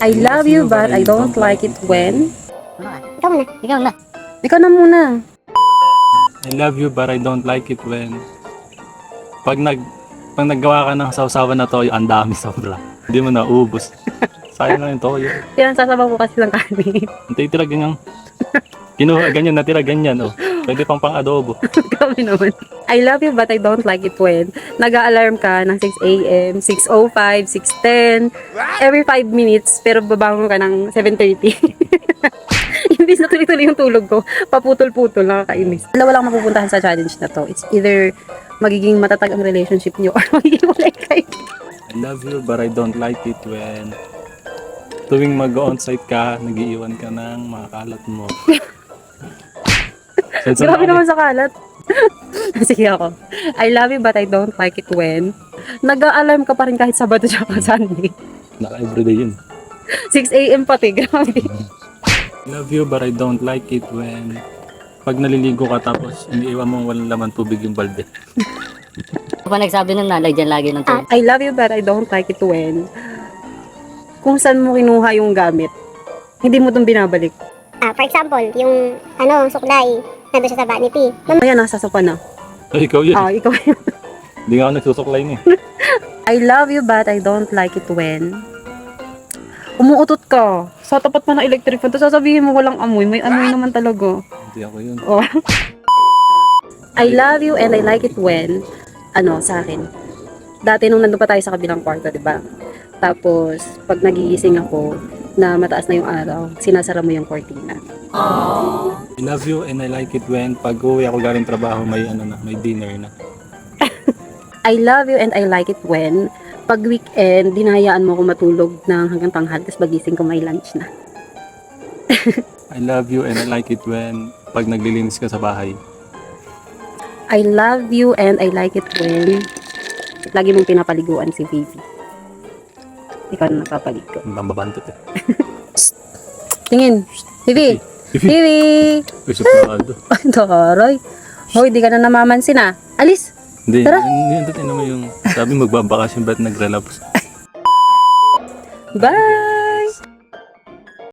I love you but I don't like it when... Ikaw muna. Ikaw na. Ikaw na muna. I love you but I don't like it when pag naggawa ka ng sausawan na toyo, ang dami sobra. Hindi mo naubos. Sayang lang yung toyo. Pinagsasabaw ko kasi ng kanin. Ang titira ganyan. Kinuha ganyan, natira ganyan. Oh. Pwede pang adobo. Kami naman. I love you but I don't like it when nag-a-alarm ka ng 6 a.m., 6:05, 6:10, every 5 minutes, pero babangon ka ng 7:30. Imbis na tuloy-tuloy yung tulog ko, paputol-putol, nakakainis. Dalawa lang mapupuntahan sa challenge na to. It's either magiging matatag ang relationship niyo or magiging walay kayo. I love you but I don't like it when tuwing mag-onsite ka, nag-iiwan ka ng mga kalat mo. Grabe naman sa kalat. Sige ako. I love you but I don't like it when nag-a-alarm ka pa rin kahit Sabado at Sunday. Naka-everyday yun. 6 a.m. pati, grabe. I love you but I don't like it when pag naliligo ka tapos iniiwan mo walang laman tubig yung balde. Pa nagsabi ng nalagyan lagi ng tubig. I love you but I don't like it when kung saan mo kinuha yung gamit, hindi mo itong binabalik. For example, yung suklay nandun siya sa vanity. Mamaya nasa sopa na. Ay, ikaw yun. Ikaw yun. Hindi nga ako nagsusuklay niya. I love you but I don't like it when umuutot ka sa tapat pa ng electric fan. Tapos sasabihin mo walang amoy. May amoy naman talaga. Hindi ako yun. Oh. I love you and I like it when sa akin. Dati nung nandun pa tayo sa kabilang kwarto, di ba? Tapos, pag nagigising ako na mataas na yung araw, sinasara mo yung cortina. I love you and I like it when pag uwi ako galing trabaho may may dinner na. I love you and I like it when pag weekend, dinahayaan mo ako matulog ng hanggang tanghali, tapos pagising ko may lunch na. I love you and I like it when pag naglilinis ka sa bahay. I love you and I like it when lagi mong pinapaliguan si Vivi. Ikaw na napapaligo. Ang babantot eh. Tingin. Vivi! Vivi! Vivi! Uy, suplado. Ay, taray. Hoy, di ka na namamansin ah. Alis! Hindi, Tara. hindi mo yung sabi magbabakasyon ba't nag-relapse? Bye!